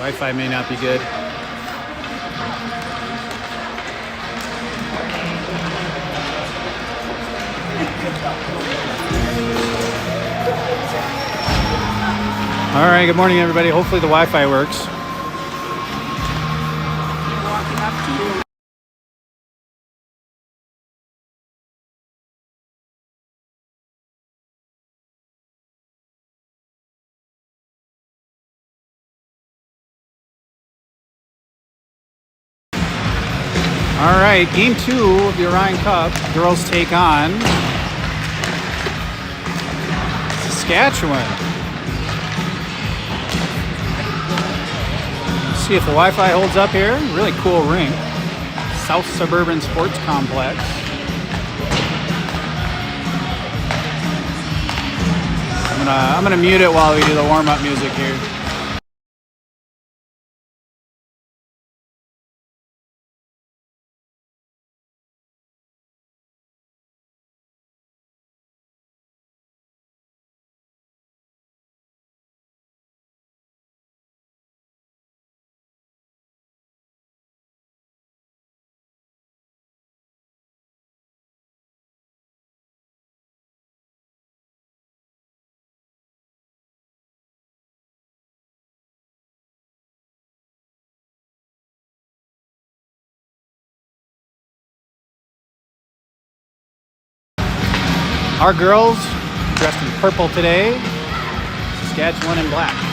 Wi-Fi may not be good. All right, good morning, everybody. Hopefully the Wi-Fi works. Walking up to you. All right, game 2 of the Orion Cup. Girls take on Saskatchewan. Let's see if the Wi-Fi holds up here. Really cool rink. South Suburban Sports Complex. I'm gonna mute it while we do the warm-up music here. Our girls dressed in purple today, Saskatchewan in black.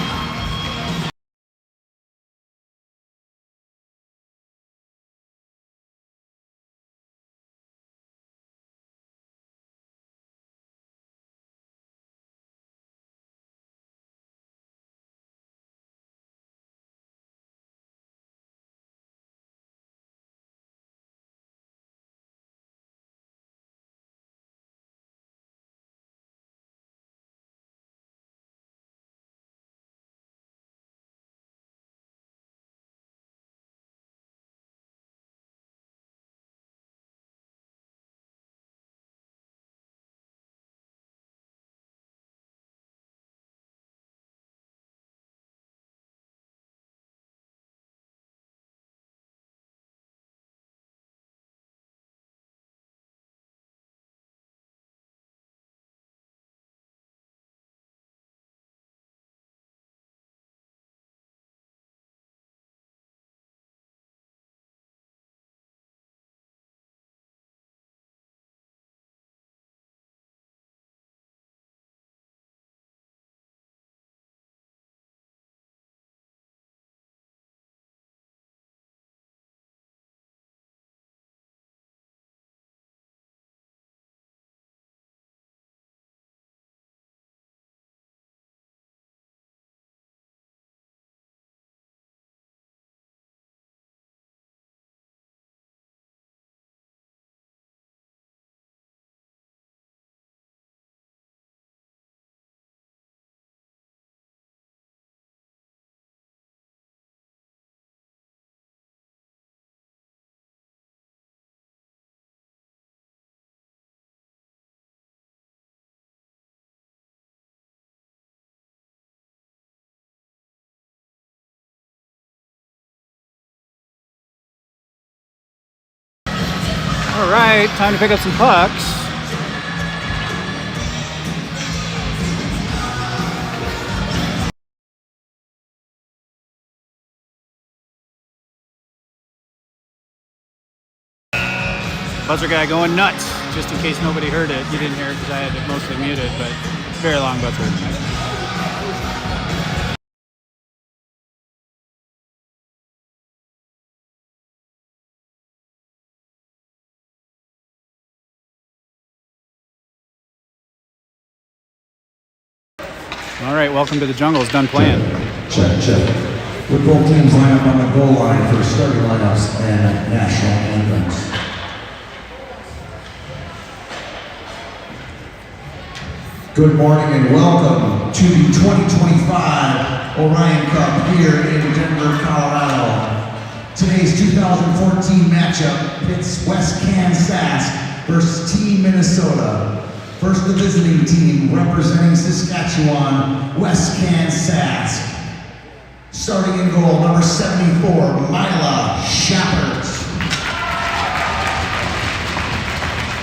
All right, time to pick up some pucks. Buzzer guy going nuts, just in case nobody heard it. You didn't hear it because I had it mostly muted, but very long buzzer. All right, welcome to the jungle. It's done playing. Check. With both teams line up on the goal line for starting lineups and national anthems. Good morning and welcome to the 2025 Orion Cup here in Denver, Colorado. Today's 2014 matchup pits WestCan Sask versus Team Minnesota. First, the visiting team representing Saskatchewan, WestCan Sask. Starting in goal, number 74, Mila Shappert.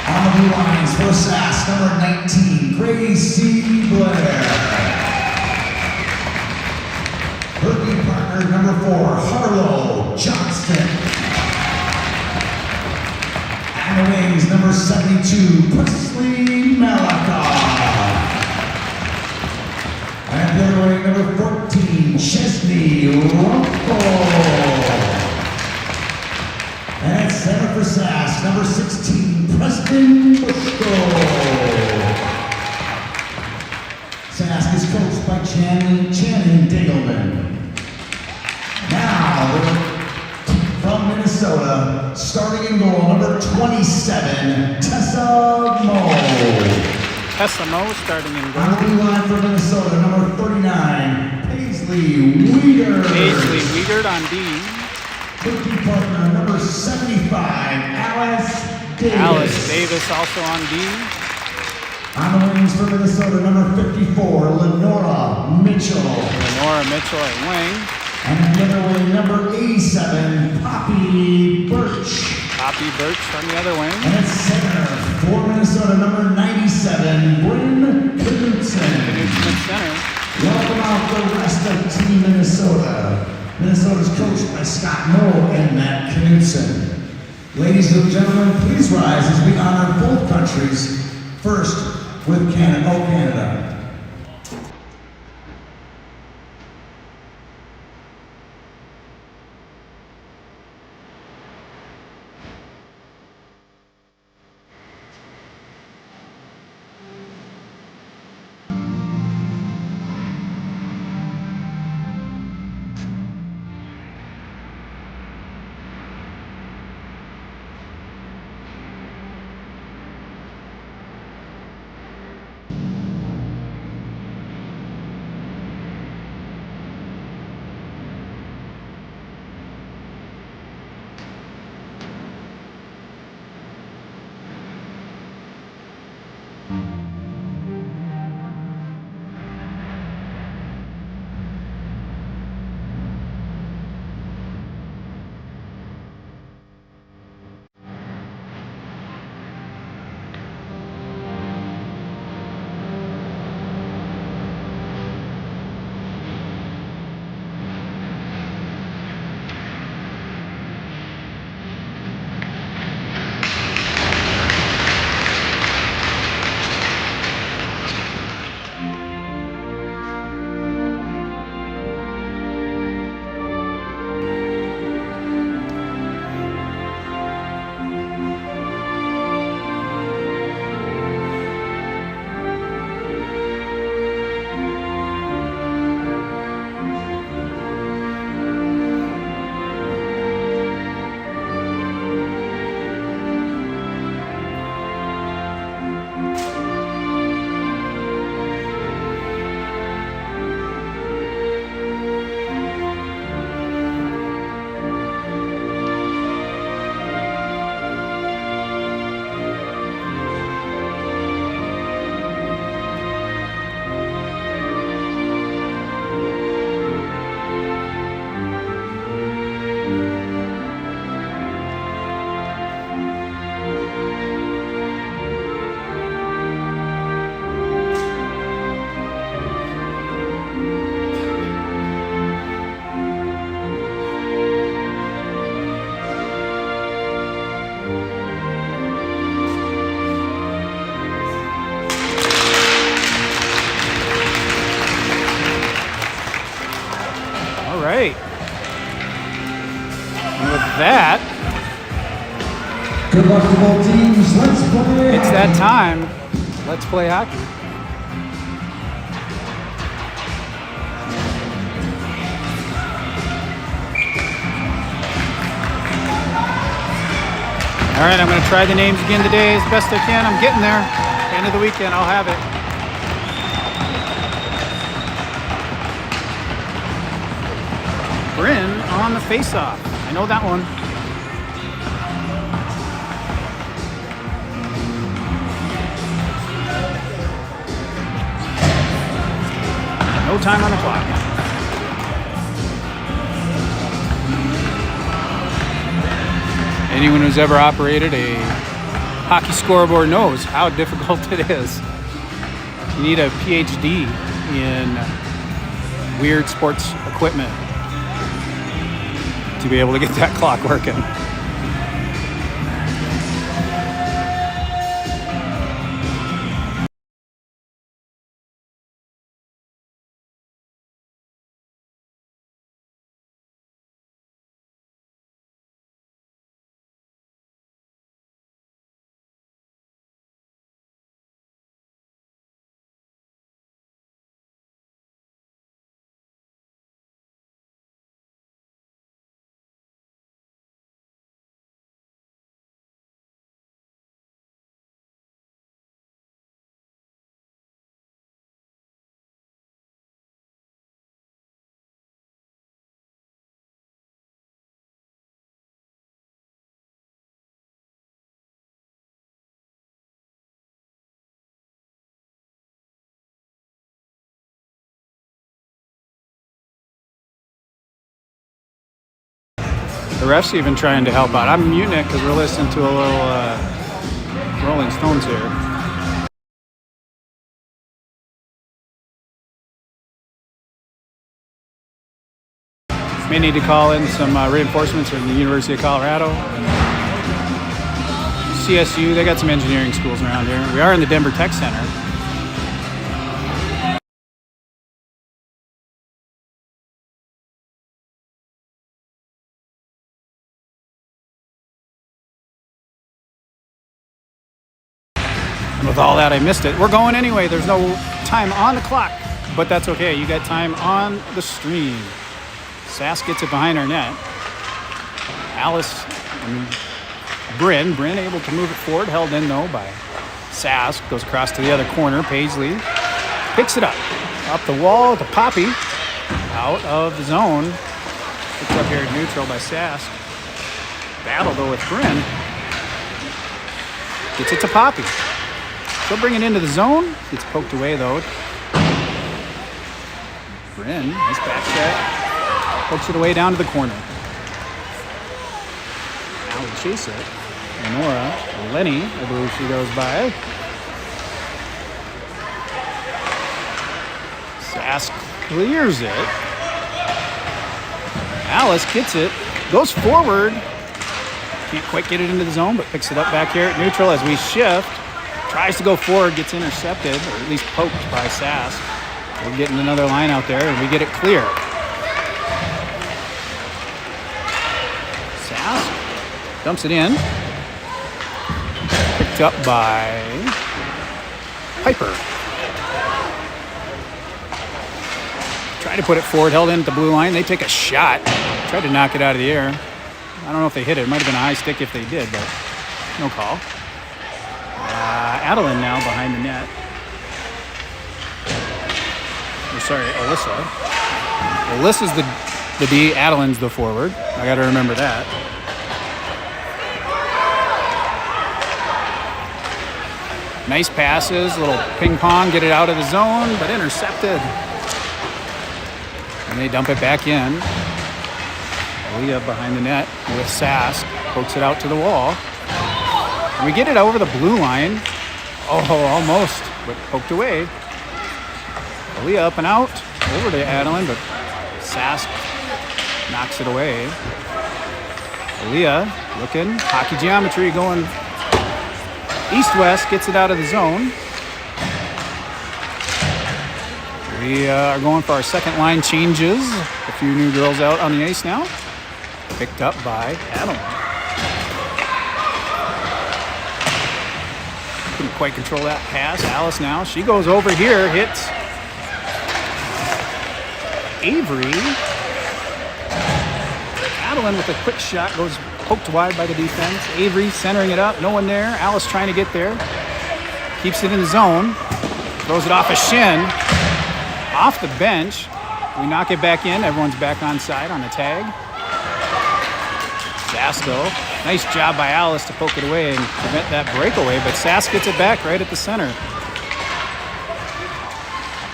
On the blue lines for Sask, number 19, Gracie Blair. Her team partner, number 4, Harlow Johnston. And the wings, number 72, Presley Malakoff. And the other wing, number 14, Chesney Rumpel. And at center for Sask, number 16, Preston Bushko. Sask is coached by Channing Dingleman. Now, from Minnesota, starting in goal, number 27, Tessa Moe. Tessa Moe starting in On goal. the blue line for Minnesota, number 39, Paisley Weeder. Paisley Wiegert on D. Rookie partner, number 75, Alice Davis. Alice Davis also on D. On the wings for Minnesota, number 54, Lenora Mitchell. Lenora Mitchell at wing. And the other wing, number 87, Poppy Birch. Poppy Birch on the other wing. And at center for Minnesota, number 97, Bryn Knudsen. Knudsen at center. Welcome out the rest of Team Minnesota. Minnesota's coached by Scott Moe and Matt Knudsen. Ladies and gentlemen, please rise as we honor both countries. First with Canada. Right. And with that, Good luck to both teams. Let's play. it's that time. Let's play hockey. All right, I'm going to try the names again today as best I can. I'm getting there. End of the weekend, I'll have it. Bryn on the face-off. I know that one. No time on the clock. Anyone who's ever operated a hockey scoreboard knows how difficult it is. You need a PhD in weird sports equipment to be able to get that clock working. The ref's even trying to help out. I'm muting it because we're listening to a little Rolling Stones here. May need to call in some reinforcements from the University of Colorado. CSU, they got some engineering schools around here. We are in the Denver Tech Center. And with all that, I missed it. We're going anyway. There's no time on the clock, but that's okay. You got time on the stream. Sask gets it behind our net. Alice and Bryn able to move it forward. Held in, though, by Sask. Goes across to the other corner. Paisley picks it up. Up the wall to Poppy. Out of the zone. Picked up here at neutral by Sask. Battle, though, with Bryn. Gets it to Poppy. She'll bring it into the zone. Gets poked away, though. Bryn, nice back check. Pokes it away down to the corner. Now we chase it. Nora, Lenny, I believe she goes by. Sask clears it. Alice gets it. Goes forward. Can't quite get it into the zone, but picks it up back here at neutral as we shift. Tries to go forward, gets intercepted, or at least poked by Sask. We're getting another line out there, and we get it clear. Sask dumps it in. Picked up by Piper. Tried to put it forward, held in at the blue line. They take a shot. Tried to knock it out of the air. I don't know if they hit it. It might have been a high stick if they did, but no call. Adeline now behind the net. Sorry, Alyssa. Alyssa's the D, Adeline's the forward. I got to remember that. Nice passes, little ping pong, get it out of the zone, but intercepted. And they dump it back in. Aaliyah behind the net with Sask, pokes it out to the wall. And we get it over the blue line. Oh, almost, but poked away. Aaliyah up and out, over to Adeline, but Sask knocks it away. Aaliyah looking, hockey geometry going east-west, gets it out of the zone. We are going for our second line changes. A few new girls out on the ice now. Picked up by Adeline. Couldn't quite control that pass. Alice now, she goes over here, hits Avery. Adeline with a quick shot goes poked wide by the defense. Avery centering it up, no one there. Alice trying to get there. Keeps it in the zone. Throws it off a shin. Off the bench. We knock it back in. Everyone's back on side on the tag. Sasko. Nice job by Alice to poke it away and prevent that breakaway, but Sask gets it back right at the center.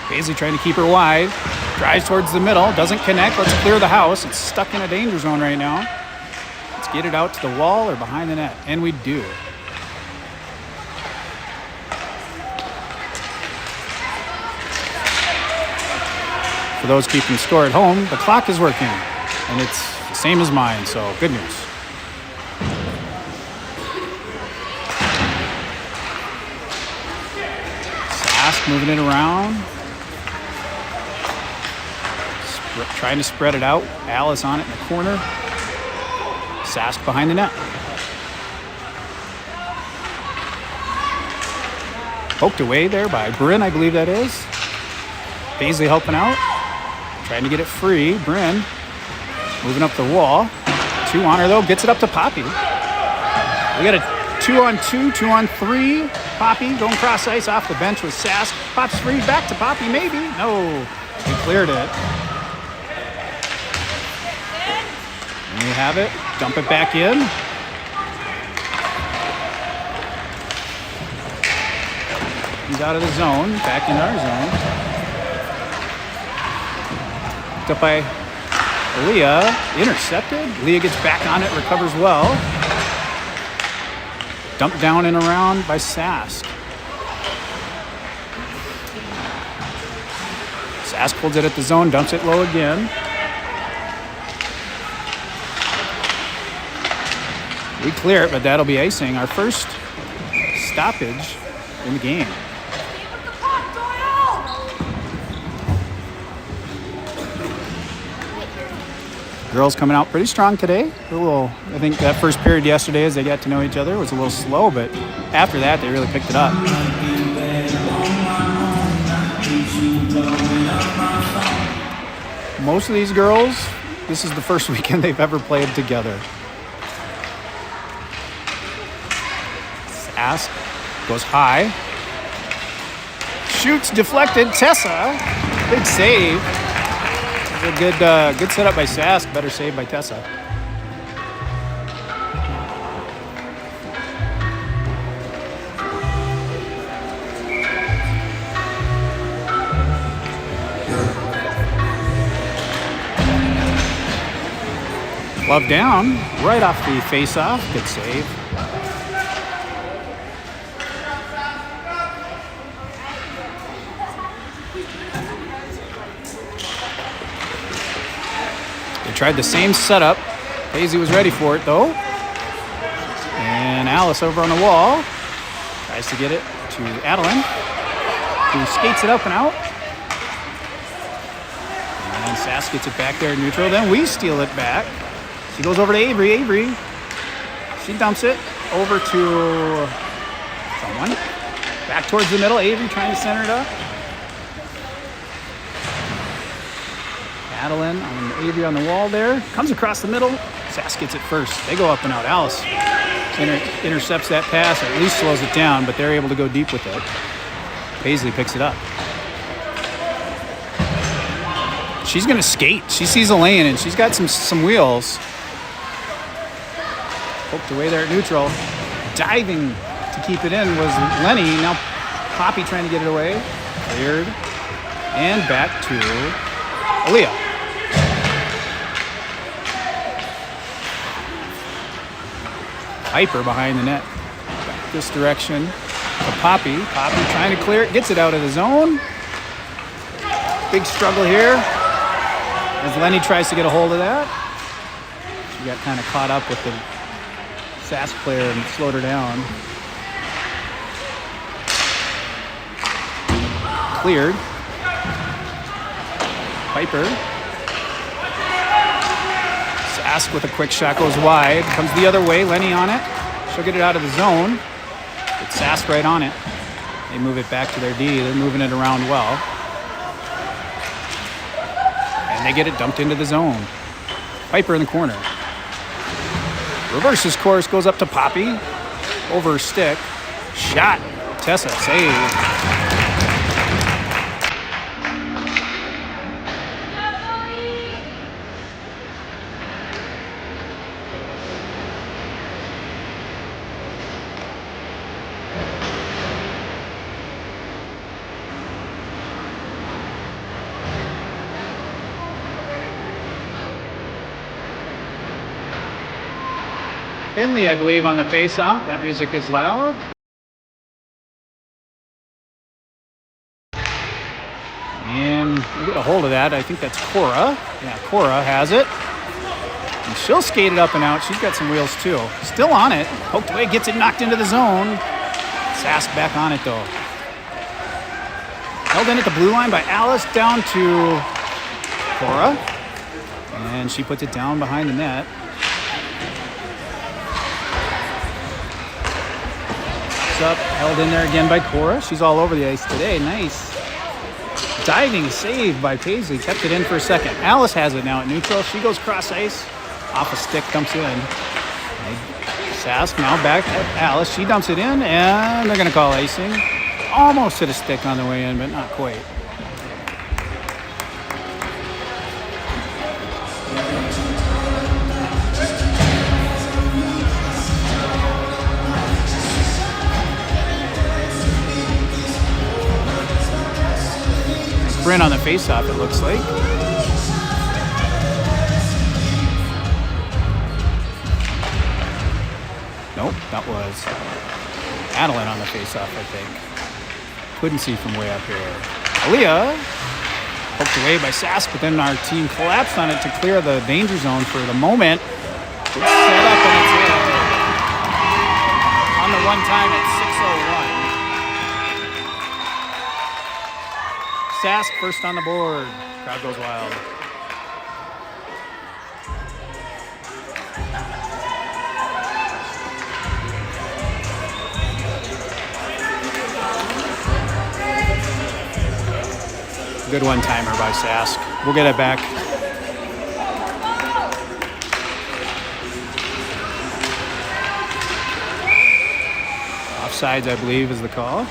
Paisley trying to keep her wide. Drives towards the middle. Doesn't connect. Let's clear the house. It's stuck in a danger zone right now. It's Let's get it out to the wall or behind the net. And we do. For those keeping score at home, the clock is working. And it's the same as mine, so good news. Sask moving it around. Trying to spread it out. Alice on it in the corner. Sask behind the net. Poked away there by Bryn, I believe that is. Paisley helping out. Trying to get it free. Bryn moving up the wall. 2 on her though. Gets it up to Poppy. We got a 2-on-2, 2-on-3. Poppy going cross ice off the bench with Sask. Pops free. Back to Poppy maybe. No. He cleared it. And we have it. Dump it back in. He's out of the zone. Back in our zone. Picked up by Leah. Intercepted. Leah gets back on it. Recovers well. Dumped down and around by Sask. Sask holds it at the zone. Dumps it low again. We clear it, but that'll be icing. Our first stoppage in the game. Girls coming out pretty strong today. I think that first period yesterday as they got to know each other was a little slow, but after that they really picked it up. Most of these girls, this is the first weekend they've ever played together. Sask goes high. Shoots deflected. Tessa, big save. A good setup by Sask. Better save by Tessa. Glove down, right off the face-off. Good save. Tried the same setup. Paisley was ready for it though. And Alice over on the wall. Tries to get it to Adeline, who skates it up and out. And Sask gets it back there in neutral. Then we steal it back. She goes over to Avery. Avery. She dumps it over to someone. Back towards the middle. Avery trying to center it up. Adeline on Avery on the wall there. Comes across the middle. Sask gets it first. They go up and out. Alice intercepts that pass, or at least slows it down, but they're able to go deep with it. Paisley picks it up. She's going to skate. She sees a lane, and she's got some wheels. Poked away there at neutral. Diving to keep it in was Lenny. Now Poppy trying to get it away. Cleared. And back to Aaliyah. Piper behind the net. Back this direction to Poppy. Poppy trying to clear it. Gets it out of the zone. Big struggle here as Lenny tries to get a hold of that. She got kind of caught up with the Sask player and slowed her down. Cleared. Piper. Sask with a quick shot goes wide. Comes the other way. Lenny on it. She'll get it out of the zone. It's Sask right on it. They move it back to their D. They're moving it around well. And they get it dumped into the zone. Piper in the corner. Reverses course, goes up to Poppy. Over her stick. Shot. Tessa, save. Finley, I believe, on the face-off. That music is loud. And we get a hold of that. I think that's Cora. Yeah, Cora has it. And she'll skate it up and out. She's got some wheels too. Still on it. Poked away, gets it knocked into the zone. Sask back on it though. Held in at the blue line by Alice, down to Cora. And she puts it down behind the net. It's up, held in there again by Cora. She's all over the ice today. Nice. Diving save by Paisley. Kept it in for a second. Alice has it now at neutral. She goes cross ice. Off a stick, dumps it in. Sask now back at Alice. She dumps it in, and they're going to call icing. Almost hit a stick on the way in, but not quite. Sprint on the face-off, it looks like. Nope, that was Adeline on the face-off, I think. Couldn't see from way up here. Aaliyah poked away by Sask, but then our team collapsed on it to clear the danger zone for the moment. It's set up and it's in. On the one time at 6:01. Sask first on the board. Crowd goes wild. Good one-timer by Sask. We'll get it back. Offsides, I believe, is the call.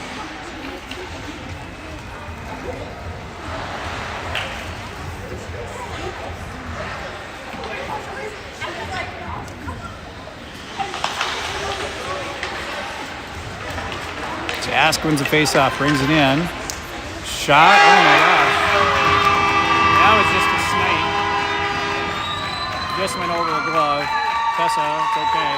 Sask wins the face-off, brings it in. Shot. Oh my gosh. That was just a snipe. Just went over the glove. Tessa, it's okay.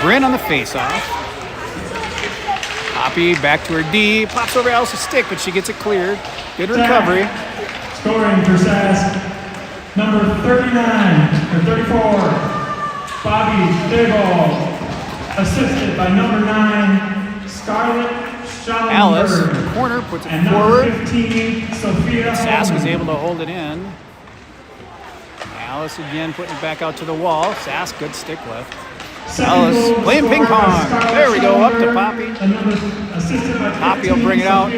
Bryn on the face-off. Poppy back to her D. Pops over Alice's stick, but she gets it cleared. Good recovery. Scoring for Sask, number 39 or 34, Bobby Dable. Assisted by number 9, Scarlett Schallenberg. Alice in the corner puts it and forward. Number 15, Sophia Sask Holman. is able to hold it in. Alice again putting it back out to the wall. Sask, good stick lift. Alice playing ping pong. There we go, up to Poppy. Poppy will bring it out.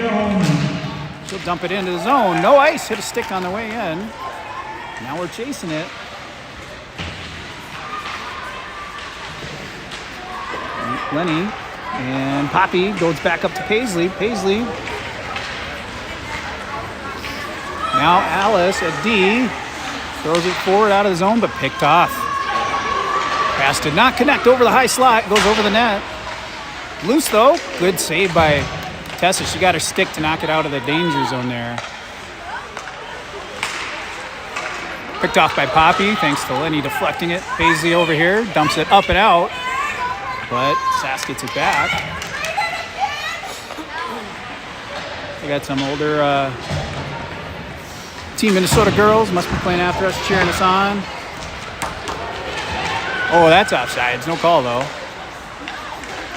She'll dump it into the zone. No ice, hit a stick on the way in. Now we're chasing it. Lenny and Poppy goes back up to Paisley. Paisley. Now Alice at D. Throws it forward out of the zone, but picked off. Pass did not connect over the high slot. Goes over the net. Loose though. Good save by Tessa. She got her stick to knock it out of the danger zone there. Picked off by Poppy, thanks to Lenny deflecting it. Paisley over here, dumps it up and out. But Sask gets it back. We got some older Team Minnesota girls, must be playing after us, cheering us on. Oh, that's offsides. No call, though.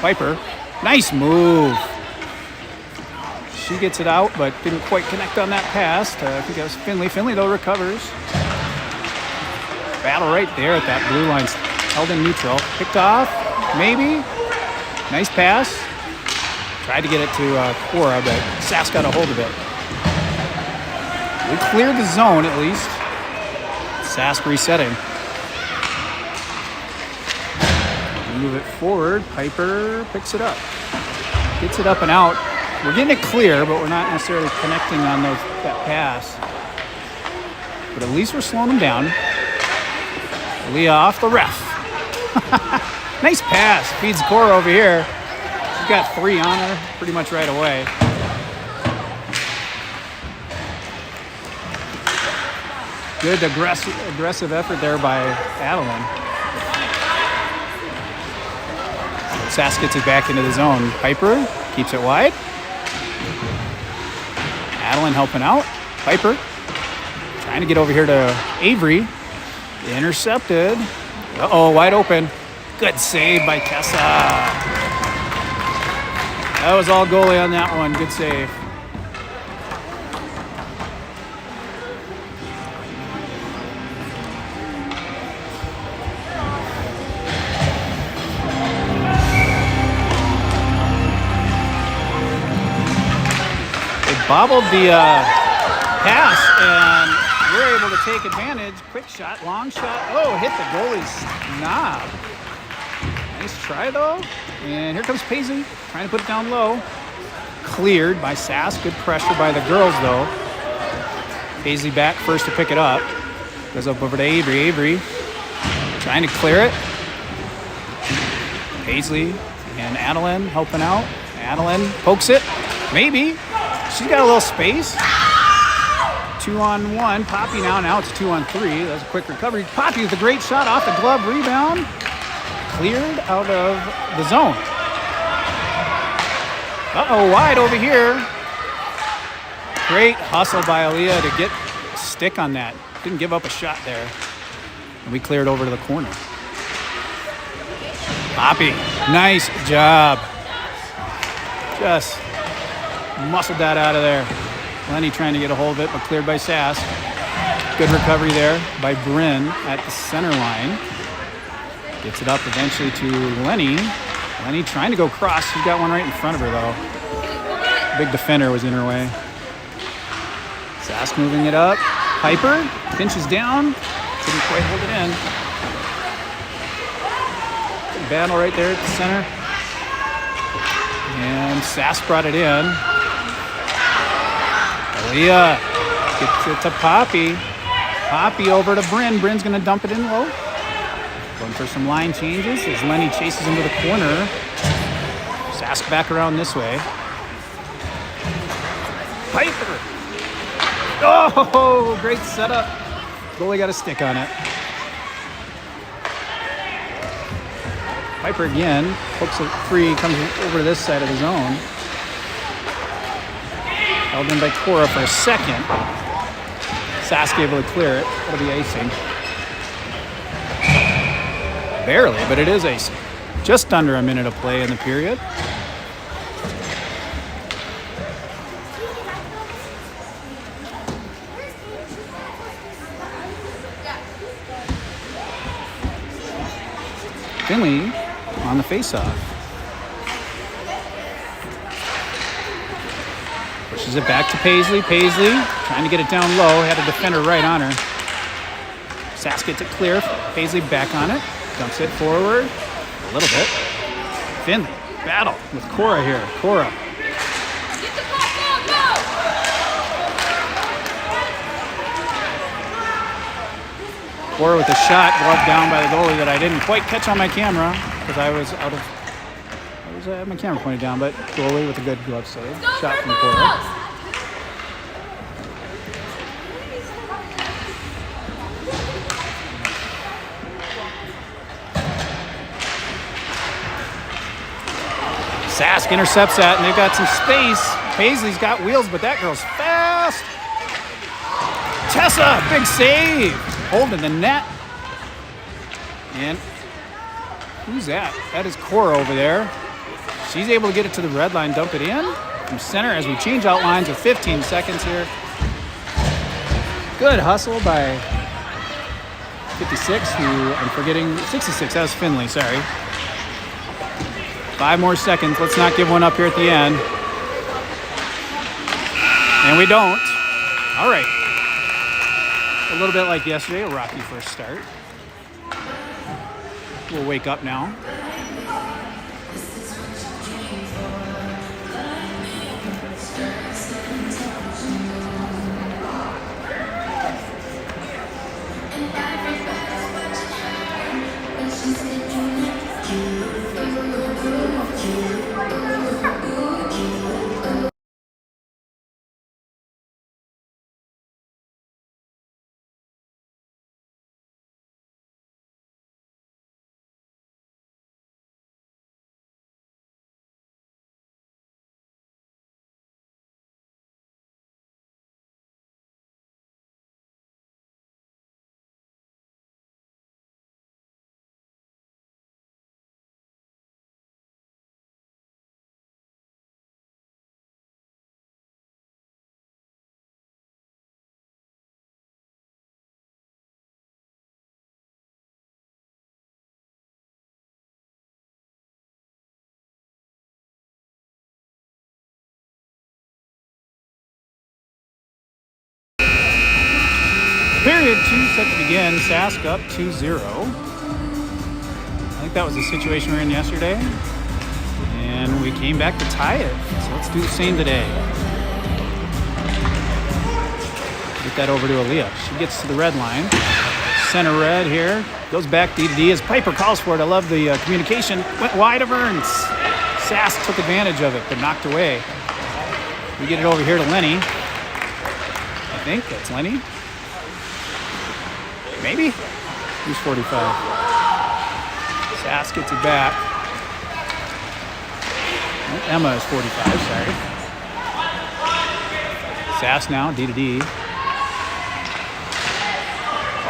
Piper. Nice move. She gets it out, but didn't quite connect on that pass. I think that was Finley. Finley, though, recovers. Battle right there at that blue line. Held in neutral. Picked off, maybe. Nice pass. Tried to get it to Cora, but Sask got a hold of it. We cleared the zone, at least. Sask resetting. Move it forward. Piper picks it up. Gets it up and out. We're getting it clear, but we're not necessarily connecting on that pass. but at least we're slowing them down. Leah off the ref. Nice pass. Feeds Cora over here. She's got 3 on her pretty much right away. Good aggressive effort there by Adeline. Sass gets it back into the zone. Piper keeps it wide. Adeline helping out. Piper trying to get over here to Avery. Intercepted. Uh-oh, wide open. Good save by Kessa. That was all goalie on that one. Good save. Bobbled the pass, and we're able to take advantage. Quick shot, long shot. Oh, hit the goalie's knob. Nice try, though. And here comes Paisley, trying to put it down low. Cleared by Sass. Good pressure by the girls, though. Paisley back first to pick it up. Goes up over to Avery. Avery trying to clear it. Paisley and Adeline helping out. Adeline pokes it. Maybe. She's got a little space. 2-on-1. Poppy now it's 2-on-3. That's a quick recovery. Poppy with a great shot off the glove rebound. Cleared out of the zone. Uh-oh, wide over here. Great hustle by Aaliyah to get a stick on that. Didn't give up a shot there. And we cleared over to the corner. Poppy, nice job. Just muscled that out of there. Lenny trying to get a hold of it, but cleared by Sass. Good recovery there by Bryn at the center line. Gets it up eventually to Lenny. Lenny trying to go cross. She's got one right in front of her, though. Big defender was in her way. Sass moving it up. Piper pinches down. Couldn't quite hold it in. Good battle right there at the center. And Sass brought it in. Aaliyah gets it to Poppy. Poppy over to Bryn. Bryn's going to dump it in low. Going for some line changes as Lenny chases into the corner. Sask back around this way. Piper. Oh, great setup. Goalie got a stick on it. Piper again. Pokes it free. Comes over to this side of the zone. Held in by Cora for a second. Sask able to clear it. That'll be icing. Barely, but it is icing. Just under a minute of play in the period. Finley on the faceoff. Pushes it back to Paisley. Paisley trying to get it down low. Had a defender right on her. Sass gets it clear. Paisley back on it. Dumps it forward a little bit. Finley, battle with Cora here. Cora. Cora with a shot, gloved down by the goalie that I didn't quite catch on my camera because I was out of. I had my camera pointed down, but goalie with a good glove save. Shot from Cora. Sask intercepts that, and they've got some space. Paisley's got wheels, but that girl's fast. Tessa, big save. Holding the net. And who's that? That is Cora over there. She's able to get it to the red line, dump it in from center as we change out lines with 15 seconds here. Good hustle by 56, who I'm forgetting, 66, that was Finley, sorry. 5 more seconds, let's not give one up here at the end. And we don't. All right. A little bit like yesterday, a rocky first start. We'll wake up now. Period 2 set to begin. Sask up 2-0. I think that was the situation we were in yesterday. And we came back to tie it. So let's do the same today. Get that over to Aaliyah. She gets to the red line. Center red here. Goes back D as Piper calls for it. I love the communication. Went wide of her and Sask took advantage of it, but knocked away. We get it over here to Lenny. I think that's Lenny. Maybe? Who's 45? Sask gets it back. Oh, Emma is 45, sorry. Sask now, D.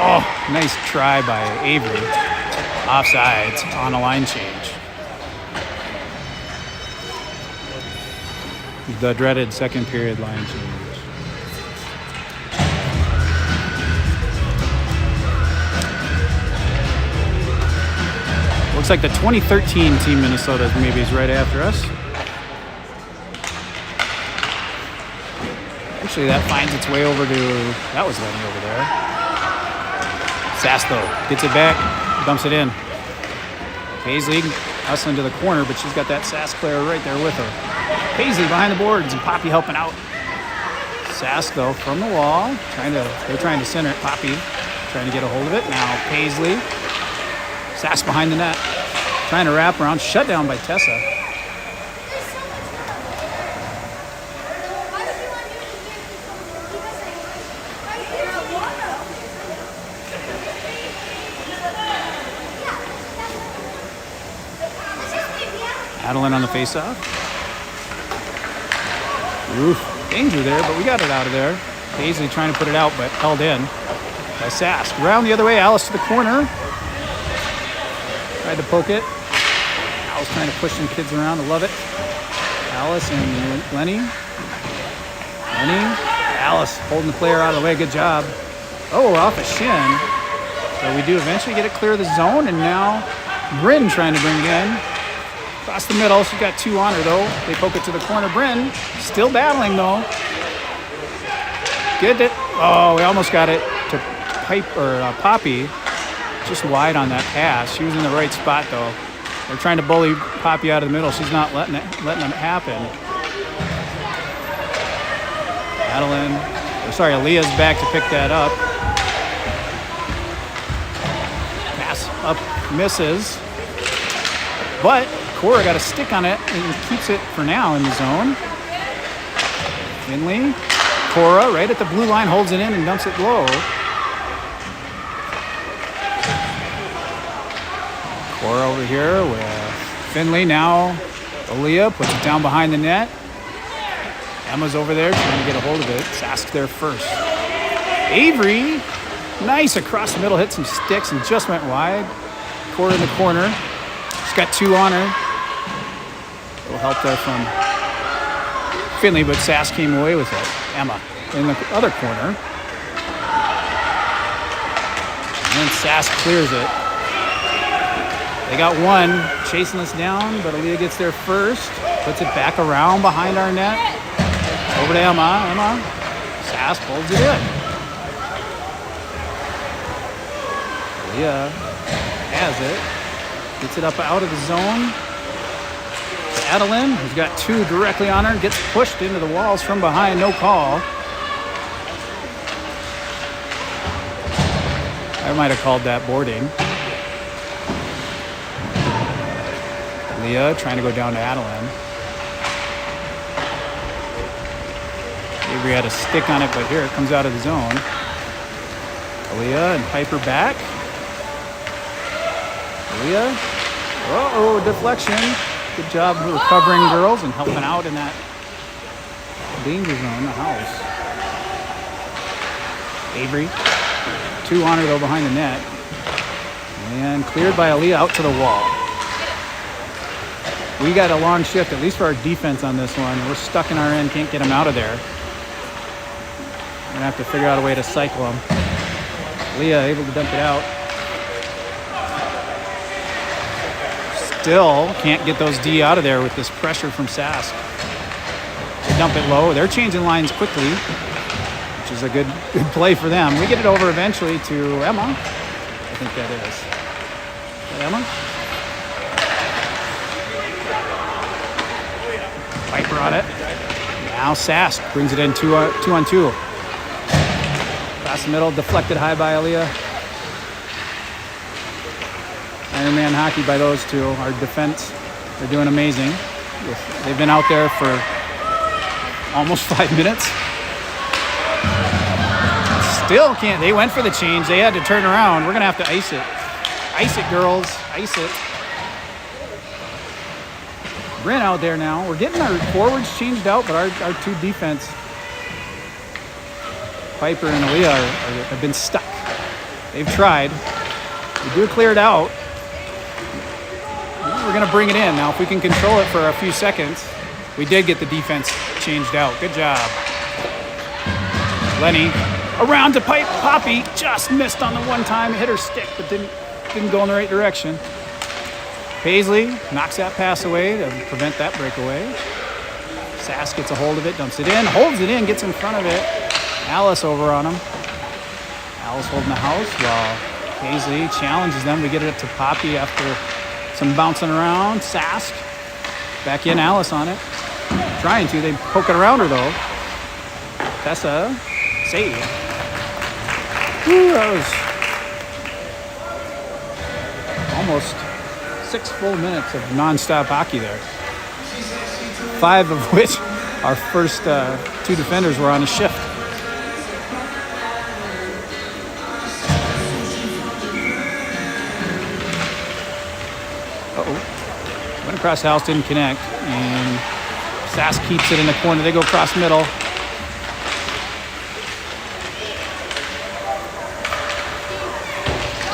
Oh, nice try by Avery. Offsides on a line change. The dreaded second period line change. Looks like the 2013 team Minnesota maybe is right after us. Actually, that finds its way over to, that was Lenny over there. Sask though, gets it back, dumps it in. Paisley hustling to the corner, but she's got that Sask player right there with her. Paisley behind the boards and Poppy helping out. Sask though from the wall, they're trying to center it. Poppy trying to get a hold of it. Now Paisley. Sask behind the net, trying to wrap around, shut down by Tessa. Adeline on the faceoff. Oof, danger there, but we got it out of there. Paisley trying to put it out, but held in by Sask. Around the other way, Alice to the corner. Tried to poke it. Alice trying to push some kids around. I love it. Alice and Lenny. Alice holding the player out of the way. Good job. Oh, off a shin. So we do eventually get it clear of the zone, and now Bryn trying to bring it in. Across the middle. She's got two on her, though. They poke it to the corner. Bryn still battling, though. Get it. Oh, we almost got it to Poppy. Just wide on that pass. She was in the right spot, though. They're trying to bully Poppy out of the middle. She's not letting it happen. Aaliyah's back to pick that up. Pass up, misses. But Cora got a stick on it and keeps it for now in the zone. Finley. Cora right at the blue line holds it in and dumps it low. Cora over here with Finley now. Aaliyah puts it down behind the net. Emma's over there trying to get a hold of it. Sask there first. Avery, nice across the middle, hit some sticks and just went wide. Cora in the corner. She's got two on her. A little help there from Finley, but Sask came away with it. Emma in the other corner. And Sask clears it. They got one chasing us down, but Aaliyah gets there first. Puts it back around behind our net. Over to Emma. Sask holds it in. Aaliyah has it. Gets it up out of the zone. Adeline, who's got two directly on her, gets pushed into the walls from behind. No call. I might have called that boarding. Leah trying to go down to Adeline. Avery had a stick on it, but here it comes out of the zone. Aaliyah and Piper back. Aaliyah. Uh-oh, deflection. Good job recovering girls and helping out in that danger zone, the house. Avery. Two on her, though, behind the net. And cleared by Aaliyah out to the wall. We got a long shift, at least for our defense on this one. We're stuck in our end, can't get them out of there. We're gonna have to figure out a way to cycle them. Leah able to dump it out. Still can't get those D out of there with this pressure from Sask. They dump it low. They're changing lines quickly. which is a good play for them. We get it over eventually to Emma. I think that is. Is that Emma? Piper on it. Now Sask brings it in 2-on-2. Across the middle, deflected high by Aaliyah. Ironman hockey by those two. Our defense, they're doing amazing. They've been out there for almost 5 minutes. Still can't. They went for the change. They had to turn around. We're going to have to ice it. Ice it, girls. Ice it. Brent out there now. We're getting our forwards changed out, but our two defense, Piper and Aaliyah, have been stuck. They've tried. We do clear it out. We're going to bring it in. Now, if we can control it for a few seconds, we did get the defense changed out. Good job. Lenny around to Poppy. Just missed on the one time. Hit her stick, but didn't go in the right direction. Paisley knocks that pass away to prevent that breakaway. Sask gets a hold of it, dumps it in, holds it in, gets in front of it. Alice over on him. Alice holding the house while Paisley challenges them. We get it up to Poppy after some bouncing around. Sask back in, Alice on it. Trying to, they poke it around her though. Tessa, save. Woo, that was almost 6 full minutes of non-stop hockey there. 5 of which our first 2 defenders were on a shift. Uh-oh. Went across the house, didn't connect, and Sask keeps it in the corner. They go across middle.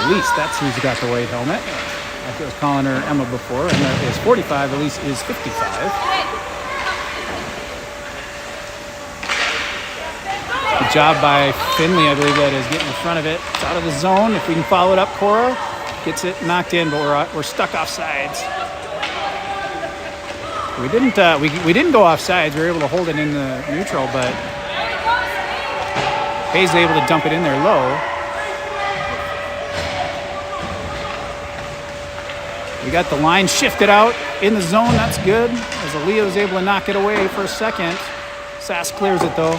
Elise, that's who's got the white helmet. I was calling her Emma before. Emma is 45, Elise is 55. Good job by Finley, I believe that is, getting in front of it. It's out of the zone. If we can follow it up, Cora gets it knocked in, but we're stuck off sides. We didn't go off sides. We were able to hold it in the neutral, but Paisley able to dump it in there low. We got the line shifted out in the zone. That's good. As Aaliyah was able to knock it away for a second. Sask clears it though.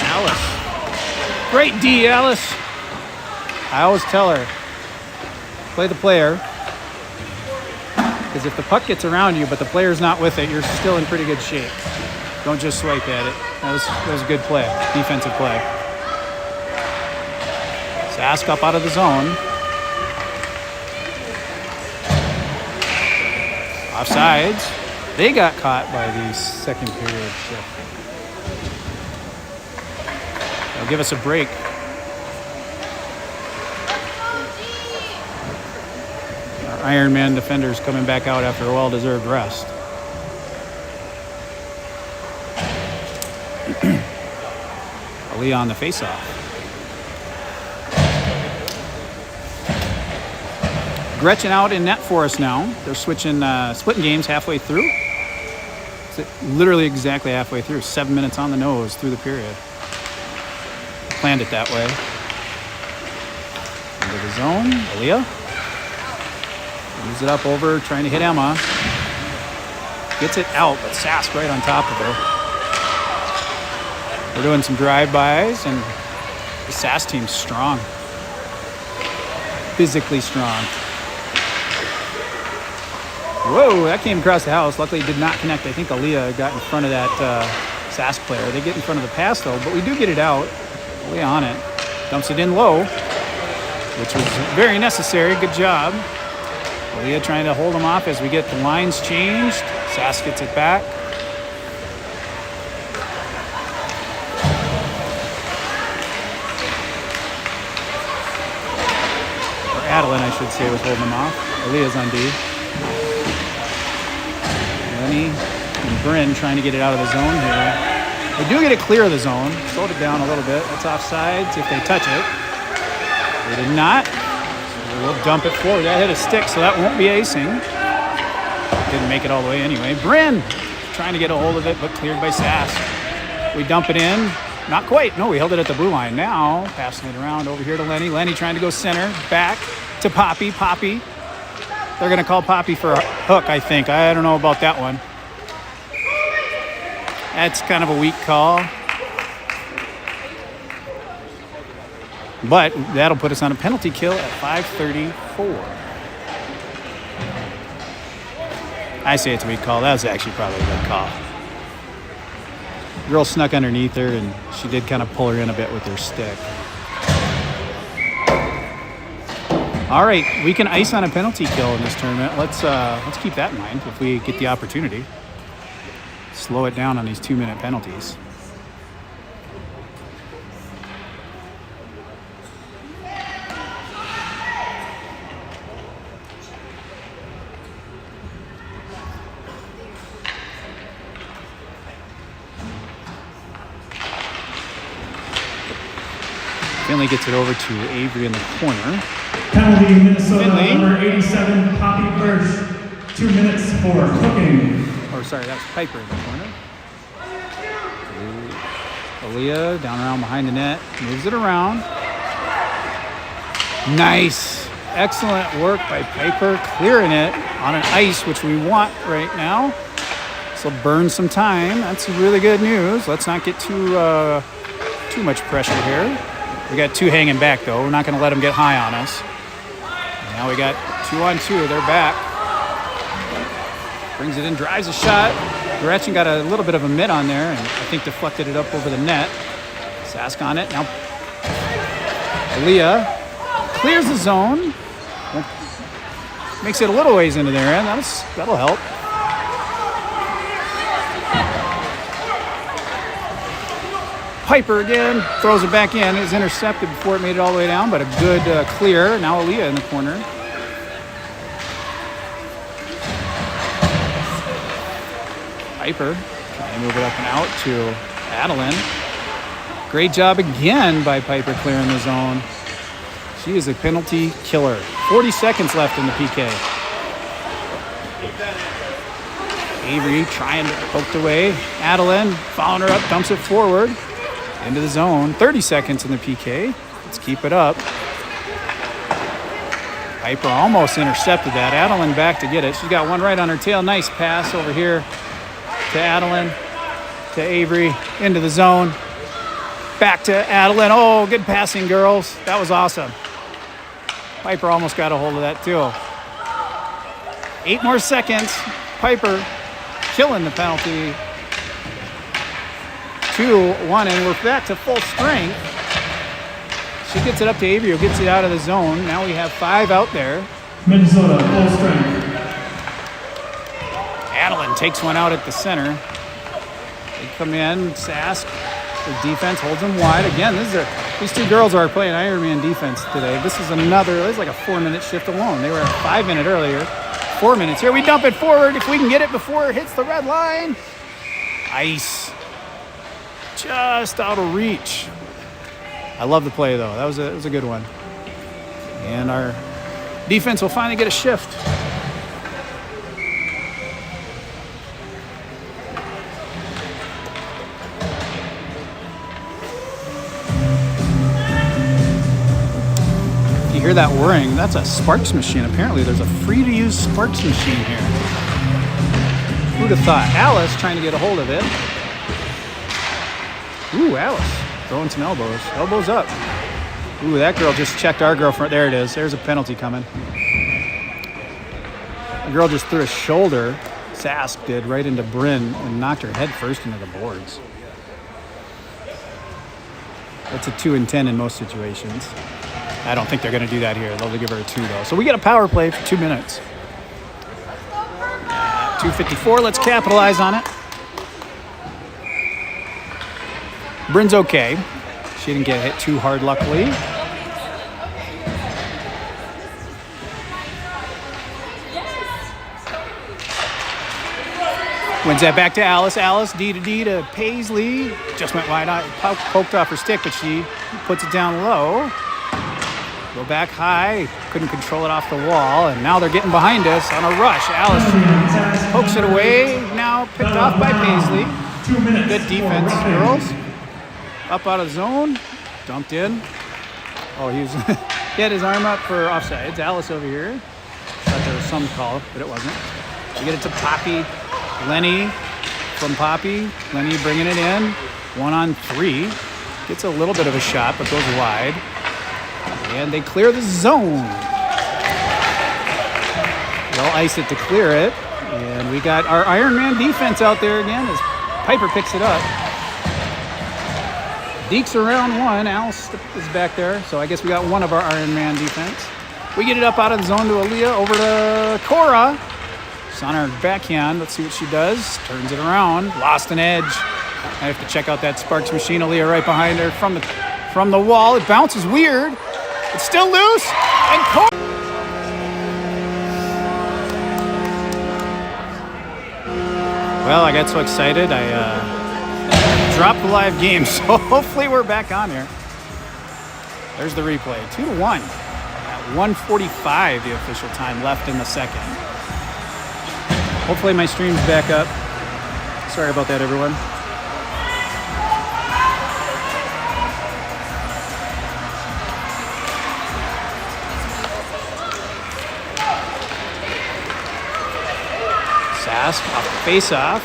Alice. Great D, Alice. I always tell her, play the player. Because if the puck gets around you but the player's not with it, you're still in pretty good shape. Don't just swipe at it. That was a good play. Defensive play. Sask up out of the zone. Offsides. They got caught by the second period shift. They'll give us a break. Our Ironman defenders coming back out after a well-deserved rest. Aaliyah on the face-off. Gretchen out in net for us now. They're splitting games halfway through. It's literally exactly halfway through. 7 minutes on the nose through the period. Planned it that way. Into the zone. Aaliyah. Moves it up over, trying to hit Emma. Gets it out, but Sask right on top of her. We're doing some drive-bys, and the Sask team's strong. Physically strong. Whoa, that came across the house. Luckily, it did not connect. I think Aaliyah got in front of that Sask player. They get in front of the pass, though, but we do get it out. Aaliyah on it. Dumps it in low, which was very necessary. Good job. Aaliyah trying to hold them off as we get the lines changed. Sask gets it back. Or Adeline, I should say, was holding them off. Aaliyah's on D. Lenny and Bryn trying to get it out of the zone here. We do get it clear of the zone. Slowed it down a little bit. That's offsides if they touch it. They did not. So we'll dump it forward. That hit a stick, so that won't be icing. Didn't make it all the way anyway. Bryn trying to get a hold of it, but cleared by Sask. We dump it in. Not quite. No, we held it at the blue line. Now, passing it around over here to Lenny. Lenny trying to go center. Back to Poppy. Poppy. They're going to call Poppy for a hook, I think. I don't know about that one. That's kind of a weak call. But that'll put us on a penalty kill at 5:34. I say it's a weak call. That was actually probably a good call. Girl snuck underneath her, and she did kind of pull her in a bit with her stick. All right, we can ice on a penalty kill in this tournament. Let's keep that in mind if we get the opportunity. Slow it down on these 2-minute penalties. Finley gets it over to Avery in the corner. Penalty, Minnesota, Finley. number 87, Poppy Birch. 2 minutes for cooking. Or sorry, that's Piper in the corner. Aaliyah down around behind the net. Moves it around. Nice. Excellent work by Piper. Clearing it on an ice, which we want right now. This will burn some time. That's really good news. Let's not get too much pressure here. We got 2 hanging back, though. We're not going to let them get high on us. Now we got 2-on-2. They're back. Brings it in, drives a shot. Gretchen got a little bit of a mitt on there, and I think deflected it up over the net. Sask on it. Now Aaliyah clears the zone. Makes it a little ways into their end. That'll help. Piper again, throws it back in. It was intercepted before it made it all the way down, but a good clear. Now Aaliyah in the corner. Piper trying to move it up and out to Adeline. Great job again by Piper clearing the zone. She is a penalty killer. 40 seconds left in the PK. Avery trying to poke away. Adeline following her up, dumps it forward. Into the zone. 30 seconds in the PK. Let's keep it up. Piper almost intercepted that. Adeline back to get it. She's got one right on her tail. Nice pass over here to Adeline. To Avery. Into the zone. Back to Adeline. Oh, good passing, girls. That was awesome. Piper almost got a hold of that, too. 8 more seconds. Piper killing the penalty. 2-1, and we're back to full strength. She gets it up to Avery, who gets it out of the zone. Now we have 5 out there. Minnesota, full strength. Adeline takes one out at the center. They come in. Sask, the defense holds them wide. Again, these 2 girls are playing Ironman defense today. This is like a 4-minute shift alone. They were a 5-minute earlier. 4 minutes here. We dump it forward if we can get it before it hits the red line. Ice. Just out of reach. I love the play, though. That was a good one. And our defense will finally get a shift. If you hear that whirring, that's a Sparks machine. Apparently, there's a free-to-use Sparks machine here. Who'd have thought? Alice trying to get a hold of it. Ooh, Alice throwing some elbows. Elbows up. Ooh, that girl just checked our girl front. There it is. There's a penalty coming. The girl just threw a shoulder, Sask did, right into Bryn and knocked her head first into the boards. That's a 2 and 10 in most situations. I don't think they're going to do that here. They'll give her a 2, though. So we get a power play for 2 minutes. 2:54. Let's capitalize on it. Bryn's okay. She didn't get hit too hard, luckily. Wins that back to Alice. Alice, D to D to Paisley. Just went wide out. Poked off her stick, but she puts it down low. Go back high. Couldn't control it off the wall. And now they're getting behind us on a rush. Alice pokes it away. Now picked off by Paisley. 2 minutes. Good for defense, roughing. girls. Up out of zone. Dumped in. Oh, he had his arm up for offsides. Alice over here. Thought there was some call, but it wasn't. We get it to Poppy. Lenny from Poppy. Lenny bringing it in. 1-on-3. Gets a little bit of a shot, but goes wide. And they clear the zone. They'll ice it to clear it. And we got our Iron Man defense out there again as Piper picks it up. Deeks around one. Alice is back there. So I guess we got one of our Iron Man defense. We get it up out of the zone to Aaliyah. Over to Cora. It's on her backhand. Let's see what she does. Turns it around. Lost an edge. I have to check out that Sparks machine. Aaliyah right behind her from the wall. It bounces weird. It's still loose. And Cora. Well, I got so excited, I dropped the live game, so hopefully we're back on here. There's the replay, 2-1. At 1:45, the official time left in the second. Hopefully my stream's back up. Sorry about that, everyone. Sask off the face-off,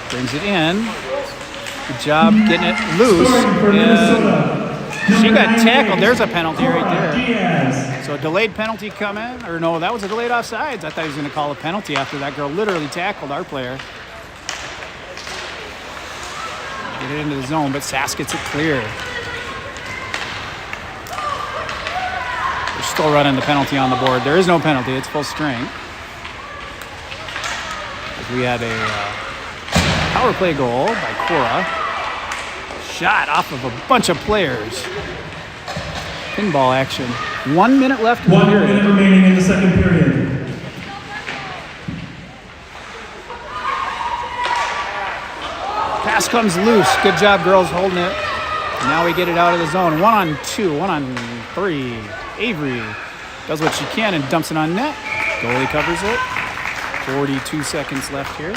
brings it in. Good job getting it loose. And she got tackled. There's a penalty right there. So a delayed penalty coming, or no, that was a delayed offsides. I thought he was going to call a penalty after that girl literally tackled our player. Get it into the zone, but Sask gets it clear. They're still running the penalty on the board. There is no penalty. It's full strength. We had a power play goal by Cora. Shot off of a bunch of players. Pinball action. 1 minute left in the period. 1 minute remaining in the second period. Pass comes loose. Good job, girls, holding it. Now we get it out of the zone. 1-on-2, 1-on-3. Avery does what she can and dumps it on net. Goalie covers it. 42 seconds left here.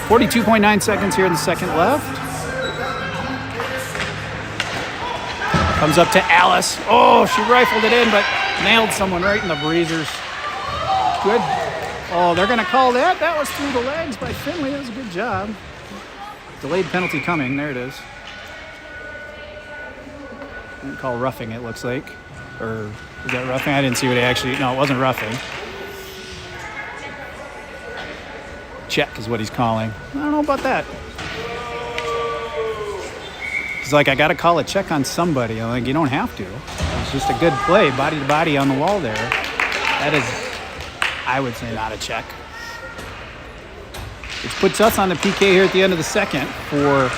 .9 seconds here in the second left. Comes up to Alice. Oh, she rifled it in, but nailed someone right in the breezers. Good. Oh, they're going to call that. That was through the legs by Finley. That was a good job. Delayed penalty coming. There it is. Didn't call roughing, it looks like. Or is that roughing? I didn't see what he actually... No, it wasn't roughing. Check is what he's calling. I don't know about that. He's like, I got to call a check on somebody. I'm like, you don't have to. It's just a good play, body to body on the wall there. That is... I would say not a check. Which puts us on the PK here at the end of the second for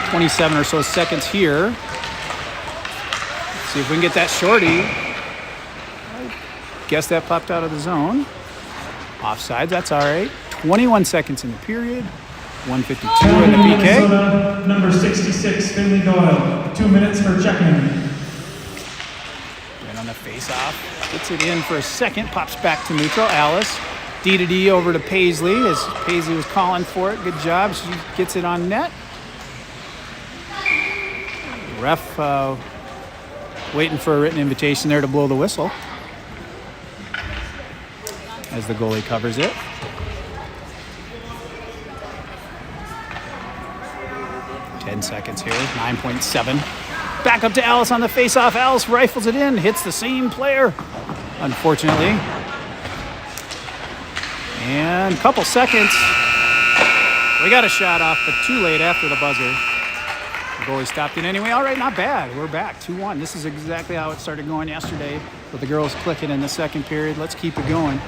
27 or so seconds here. Let's see if we can get that shorty. I guess that popped out of the zone. Offsides, that's all right. 21 seconds in the period. 1:52 in the PK. Minnesota, number 66, Finley Doyle. 2 minutes for checking. On the face-off, gets it in for a second, pops back to neutral. Alice, D to D over to Paisley as Paisley was calling for it. Good job. She gets it on net. Ref waiting for a written invitation there to blow the whistle as the goalie covers it. Ten seconds here, 9.7. Back up to Alice on the face-off. Alice rifles it in, hits the same player, unfortunately. And a couple seconds. We got a shot off, but too late after the buzzer. The goalie stopped it anyway. All right, not bad. We're back, 2-1. This is exactly how it started going yesterday with the girls clicking in the second period. Let's keep it going.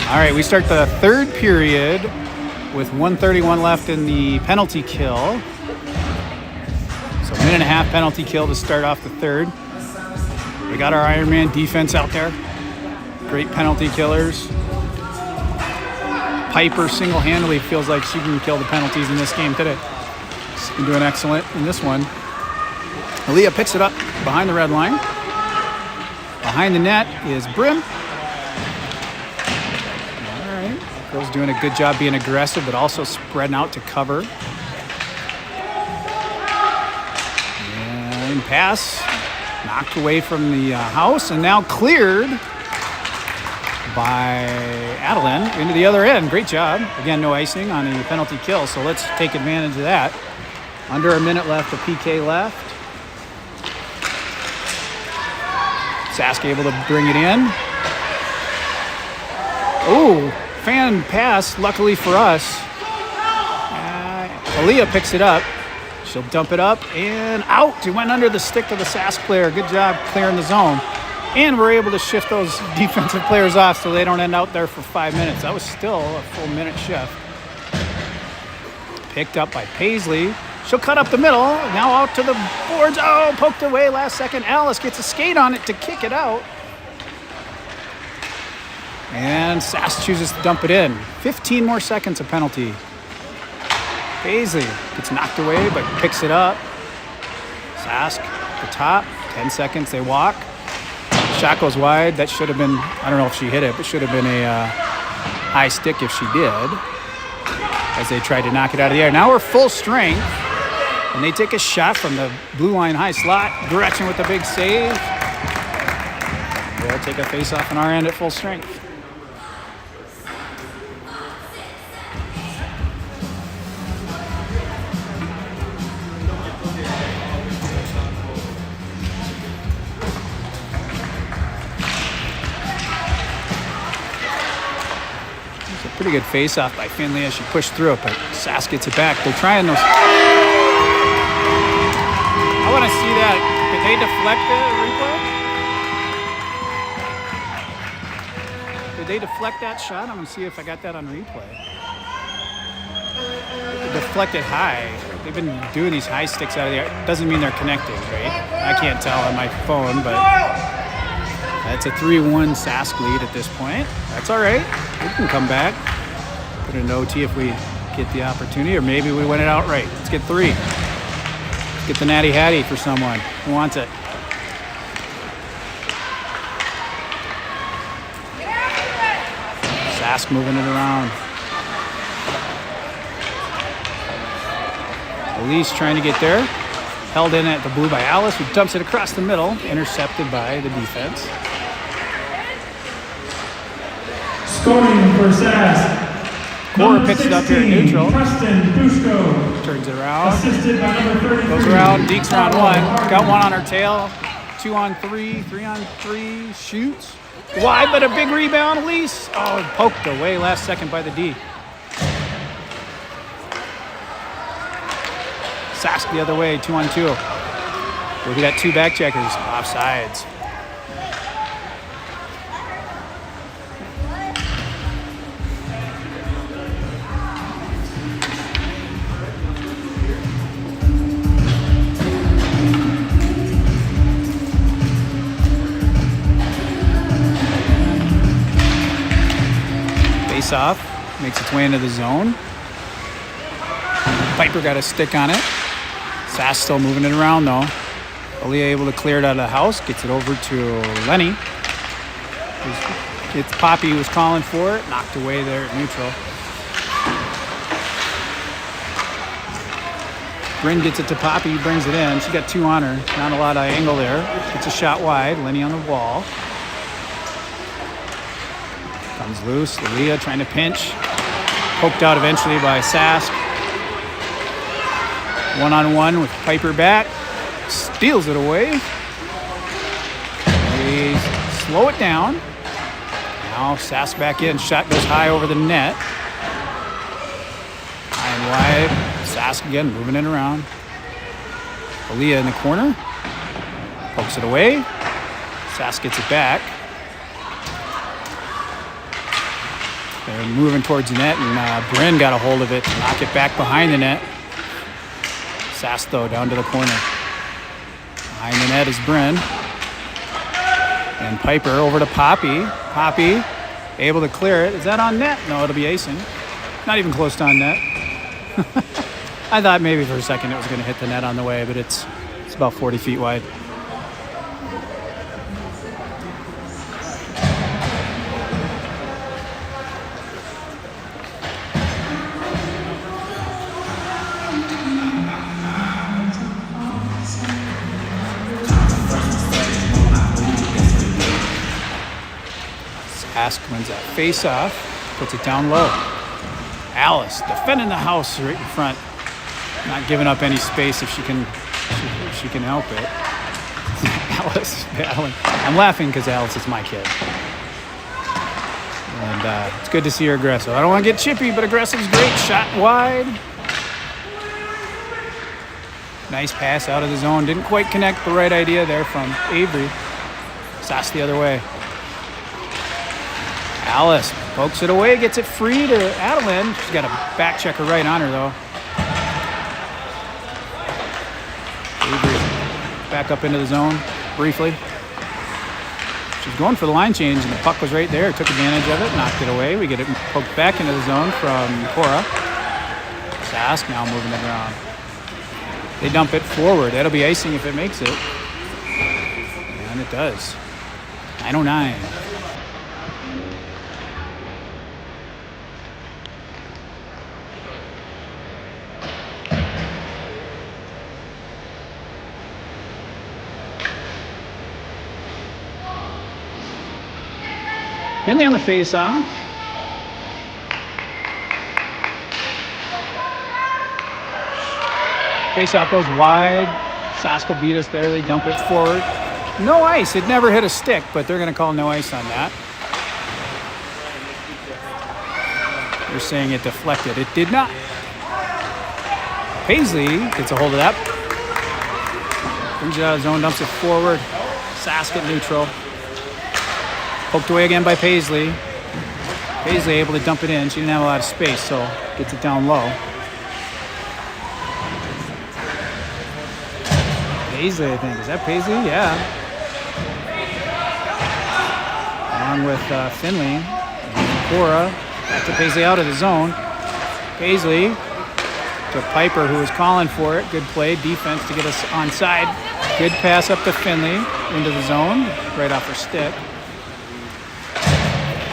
All right, we start the third period with 1:31 left in the penalty kill. So a minute and a half penalty kill to start off the third. We got our Iron Man defense out there. Great penalty killers. Piper single-handedly feels like she can kill the penalties in this game today. She's been doing excellent in this one. Aaliyah picks it up behind the red line. Behind the net is Brim. All right. Girls doing a good job being aggressive, but also spreading out to cover. And pass knocked away from the house and now cleared by Adeline into the other end. Great job. Again, no icing on a penalty kill, so let's take advantage of that. Under a minute left, a PK left. Sask able to bring it in. Oh, fan pass, luckily for us. Aaliyah picks it up. She'll dump it up and out. It went under the stick of the Sask player. Good job clearing the zone. And we're able to shift those defensive players off so they don't end out there for 5 minutes. That was still a full minute shift. Picked up by Paisley. She'll cut up the middle. Now out to the boards. Oh, poked away last second. Alice gets a skate on it to kick it out. And Sask chooses to dump it in. 15 more seconds of penalty. Paisley gets knocked away but picks it up. Sask at the top. 10 seconds, they walk. Shot goes wide. That should have been, I don't know if she hit it, but should have been a high stick if she did, as they tried to knock it out of the air. Now we're full strength, and they take a shot from the blue line high slot. Gretchen with a big save. We'll take a face-off on our end at full strength. Pretty good face-off by Finley as she pushed through it, but Sask gets it back. They're trying those. I want to see that. Did they deflect the replay? Did they deflect that shot? I'm going to see if I got that on replay. They deflected high. They've been doing these high sticks out of the air. Doesn't mean they're connected, right? I can't tell on my phone, but that's a 3-1 Sask lead at this point. That's all right. We can come back. Put an OT if we get the opportunity, or maybe we win it outright. Let's get 3. Let's get the natty hattie for someone who wants it. Sask moving it around. Elise trying to get there. Held in at the blue by Alice, who dumps it across the middle. Intercepted by the defense. Scoring for Sask. Cora picks it up here at neutral. Preston Bushko. Turns it around. Assisted by number 33. Goes around, dekes around 1. Got 1 on her tail. 2 on 3. 3 on 3. Shoots. Wide, but a big rebound. Elise. Oh, poked away last second by the D. Sask the other way. 2 on 2. We got 2 back checkers. Offsides. Off, makes its way into the zone. Piper got a stick on it. Sask still moving it around though. Aaliyah able to clear it out of the house, gets it over to Lenny. It's Poppy who was calling for it, knocked away there at neutral. Bryn gets it to Poppy, brings it in. She got 2 on her, not a lot of angle there. Gets a shot wide, Lenny on the wall. Comes loose, Aaliyah trying to pinch. Poked out eventually by Sask. 1-on-1 with Piper back. Steals it away. They slow it down. Now Sask back in. Shot goes high over the net. High and wide. Sask again moving it around. Aaliyah in the corner. Pokes it away. Sask gets it back. They're moving towards the net, and Bryn got a hold of it to knock it back behind the net. Sask, though, down to the corner. Behind the net is Bryn. And Piper over to Poppy. Poppy able to clear it. Is that on net? No, it'll be icing. Not even close to on net. I thought maybe for a second it was going to hit the net on the way, but it's about 40 feet wide. Sask wins that face-off, puts it down low. Alice defending the house right in front, not giving up any space if she can help it. Alice battling. I'm laughing because Alice is my kid, and it's good to see her aggressive. I don't want to get chippy, but aggressive's great. Shot wide. Nice pass out of the zone. Didn't quite connect the right idea there from Avery. Sask the other way. Alice pokes it away, gets it free to Adeline. She's got a back checker right on her, though. Avery back up into the zone briefly. She's going for the line change, and the puck was right there. Took advantage of it, knocked it away. We get it poked back into the zone from Cora. Sask now moving it around. They dump it forward. That'll be icing if it makes it. And it does. 9:09. Finley on the face-off. Face-off goes wide. Sask will beat us there. They dump it forward. No ice. It never hit a stick, but they're going to call no ice on that. They're saying it deflected. It did not. Paisley gets a hold of that. Brings it out of zone, dumps it forward. Sask at neutral. Poked away again by Paisley. Paisley able to dump it in. She didn't have a lot of space, so gets it down low. Paisley, I think. Is that Paisley? Yeah. Along with Finley. Cora. Back to Paisley out of the zone. Paisley to Piper, who was calling for it. Good play. Defense to get us onside. Good pass up to Finley into the zone. Right off her stick.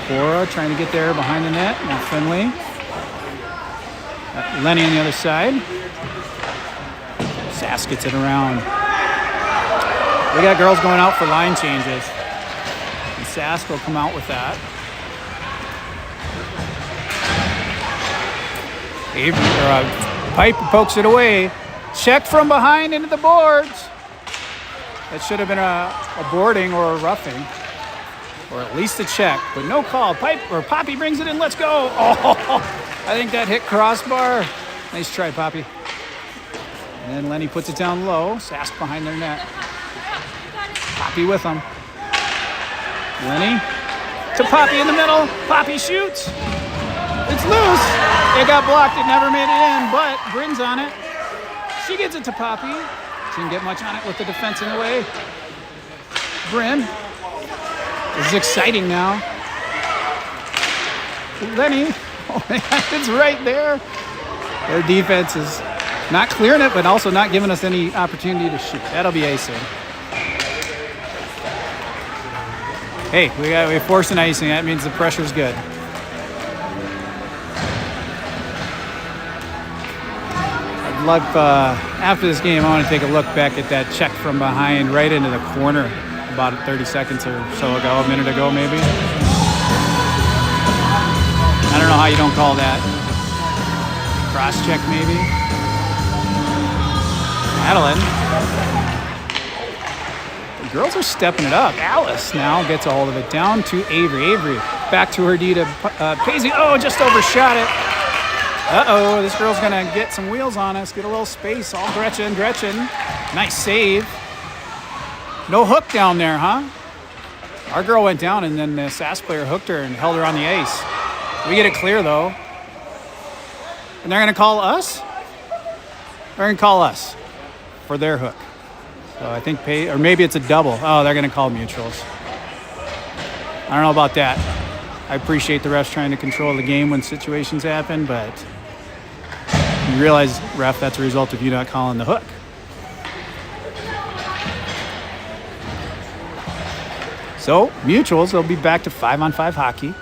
Cora trying to get there behind the net. Now Finley. Lenny on the other side. Sask gets it around. We got girls going out for line changes. And Sask will come out with that. Piper pokes it away. Check from behind into the boards. That should have been a boarding or a roughing. Or at least a check, but no call. Poppy brings it in. Let's go. Oh, I think that hit crossbar. Nice try, Poppy. And then Lenny puts it down low. Sask behind their net. Poppy with them. Lenny to Poppy in the middle. Poppy shoots. It's loose. It got blocked. It never made it in, but Bryn's on it. She gets it to Poppy. She didn't get much on it with the defense in the way. Bryn. This is exciting now. Lenny, it's right there. Their defense is not clearing it, but also not giving us any opportunity to shoot. That'll be icing. Hey, we forced an icing. That means the pressure's good. I'd love, after this game, I want to take a look back at that check from behind right into the corner. About 30 seconds or so ago, a minute ago maybe. I don't know how you don't call that. Cross check maybe. Adeline. The girls are stepping it up. Alice now gets a hold of it. Down to Avery. Avery back to her D to Paisley. Oh, just overshot it. Uh-oh, this girl's gonna get some wheels on us. Get a little space. All Gretchen. Nice save. No hook down there, huh? Our girl went down, and then the Sask player hooked her and held her on the ice. We get it clear, though. And they're going to call us? They're going to call us for their hook. So I think or maybe it's a double. Oh, they're going to call mutuals. I don't know about that. I appreciate the refs trying to control the game when situations happen, but you realize, ref, that's a result of you not calling the hook. So, mutuals, they'll be back to 5-on-5 hockey.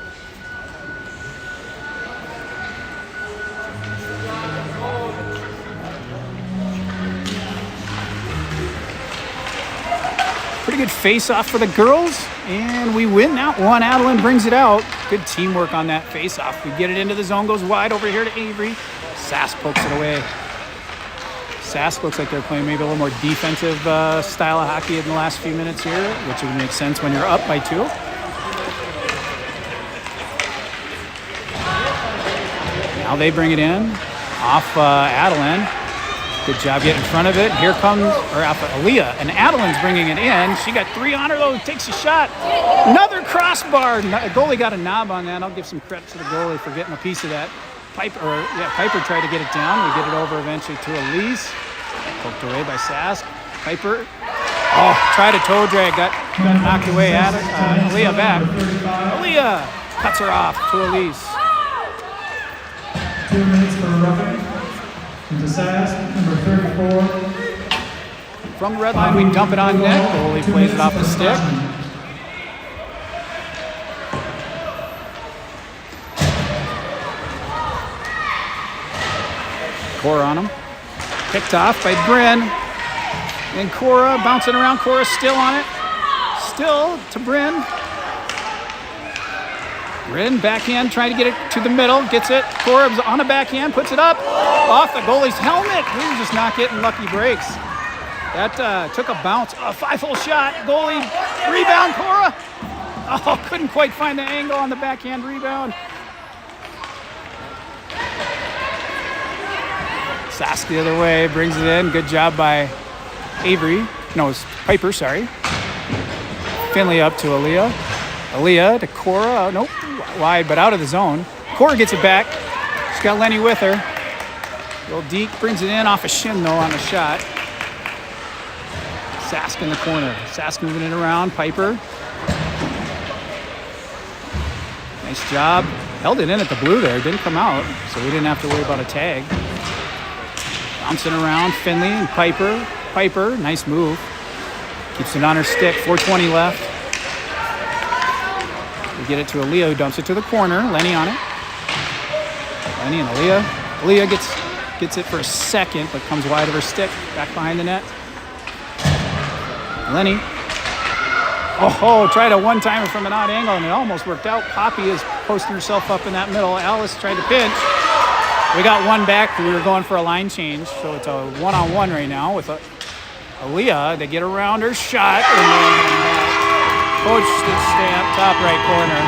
Pretty good face-off for the girls, and we win that one. Adeline brings it out. Good teamwork on that face-off. We get it into the zone, goes wide over here to Avery. Sask pokes it away. Sask looks like they're playing maybe a little more defensive style of hockey in the last few minutes here, which would make sense when you're up by 2. Now they bring it in off Adeline. Good job getting in front of it. Here comes, or off Aaliyah, and Adeline's bringing it in. She got 3 on her though, takes a shot. Another crossbar. Goalie got a knob on that. I'll give some credit to the goalie for getting a piece of that. Piper tried to get it down. We get it over eventually to Elise. Poked away by Sask. Piper. Oh, tried a toe drag. Got knocked away. Aaliyah back. Aaliyah cuts her off to Elise. 2 minutes for roughing. Into Sask, number 34. From the red line, we dump it on net. Goalie plays it off the stick. Cora on him. Picked off by Bryn. And Cora bouncing around. Cora still on it. Still to Bryn. Bryn backhand trying to get it to the middle. Gets it. Cora's on a backhand. Puts it up. Off the goalie's helmet. We were just not getting lucky breaks. That took a bounce. A 5-hole shot. Goalie. Rebound. Cora. Oh, couldn't quite find the angle on the backhand rebound. Sask the other way, brings it in. Good job by Avery. No, it's Piper, sorry. Finley up to Aaliyah. Aaliyah to Cora. Nope, wide, but out of the zone. Cora gets it back. She's got Lenny with her. Little Deke brings it in off a shin, though, on the shot. Sask in the corner. Sask moving it around. Piper. Nice job. Held it in at the blue there. Didn't come out, so we didn't have to worry about a tag. Bouncing around, Finley and Piper. Piper, nice move. Keeps it on her stick, 4:20 left. We get it to Aaliyah, who dumps it to the corner. Lenny on it. Lenny and Aaliyah. Aaliyah gets it for a second, but comes wide of her stick, back behind the net. Lenny. Oh, tried a one-timer from an odd angle, and it almost worked out. Poppy is posting herself up in that middle. Alice tried to pinch. We got one back. We were going for a line change, so it's a one-on-one right now with Aaliyah. They get around her shot, and then Coach stamp, top right corner.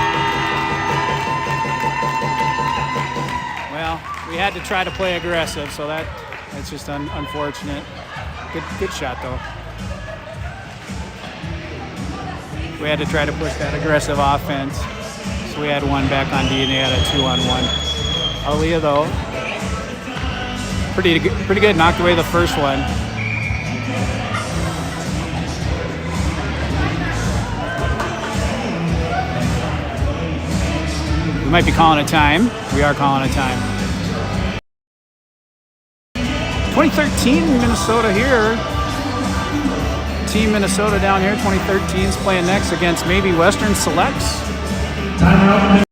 Well, we had to try to play aggressive, so that's just unfortunate. Good shot, though. We had to try to push that aggressive offense, so we had one back on D, and they had a 2-on-1. Aaliyah, though, pretty good. Knocked away the first one. We might be calling a time. We are calling a time. 2013 Minnesota here. Team Minnesota down here. 2013 is playing next against maybe Western Selects. Timeout.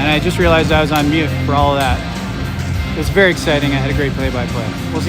And I just realized I was on mute for all of that. It was very exciting. I had a great play-by-play. We'll see